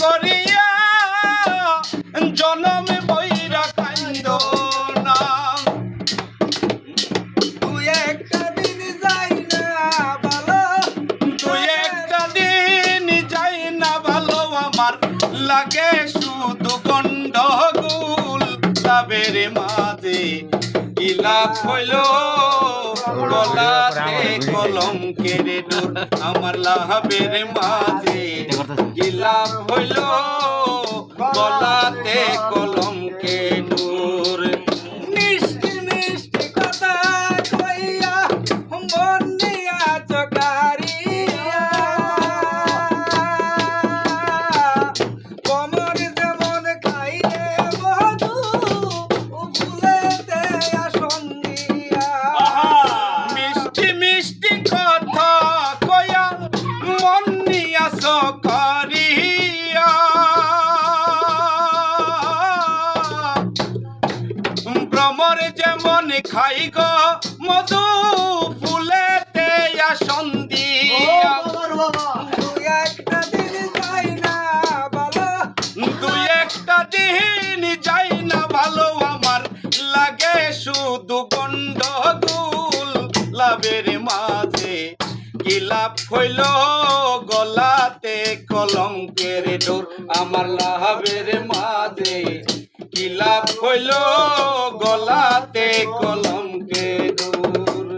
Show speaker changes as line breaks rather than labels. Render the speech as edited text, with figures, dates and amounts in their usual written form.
করিয়া জনম বইরা কাইন্দ না।
তুই একটা দিন যাই না ভালো,
তুই একটা দিন যাই না ভালো আমার লাগে শুধু গন্ডগোল। লাভের মাঝে কি লাভ হইল গলাতে কলঙ্কের ডোর। আমার লাভের মাঝে কি লাভ হইল গলাতে কলঙ্কের ডোর।
মিষ্টি মিষ্টি কথা কইয়া মন নিয়া চকারিয়া, কমর যেমন খাইলে মধু ভুলেতে আসন্দিয়া।
মিষ্টি মিষ্টি কথা কয়া মন নিয়া চকারিয়া, ভ্রমর যেমন খাই গো মধু ফুলেতে আসন্দিয়া।
তুই একটা দিন যাই না ভালো,
দুই একটা দিন যাই না ভালো আমার লাগে শুধু গন্ডগোল। লাভের মাঝে কি লাভ হইল গলাতে কলঙ্কের ডোর। আমার লাভের মাঝে কি লাভ হইল গলাতে কলঙ্কের ডোর।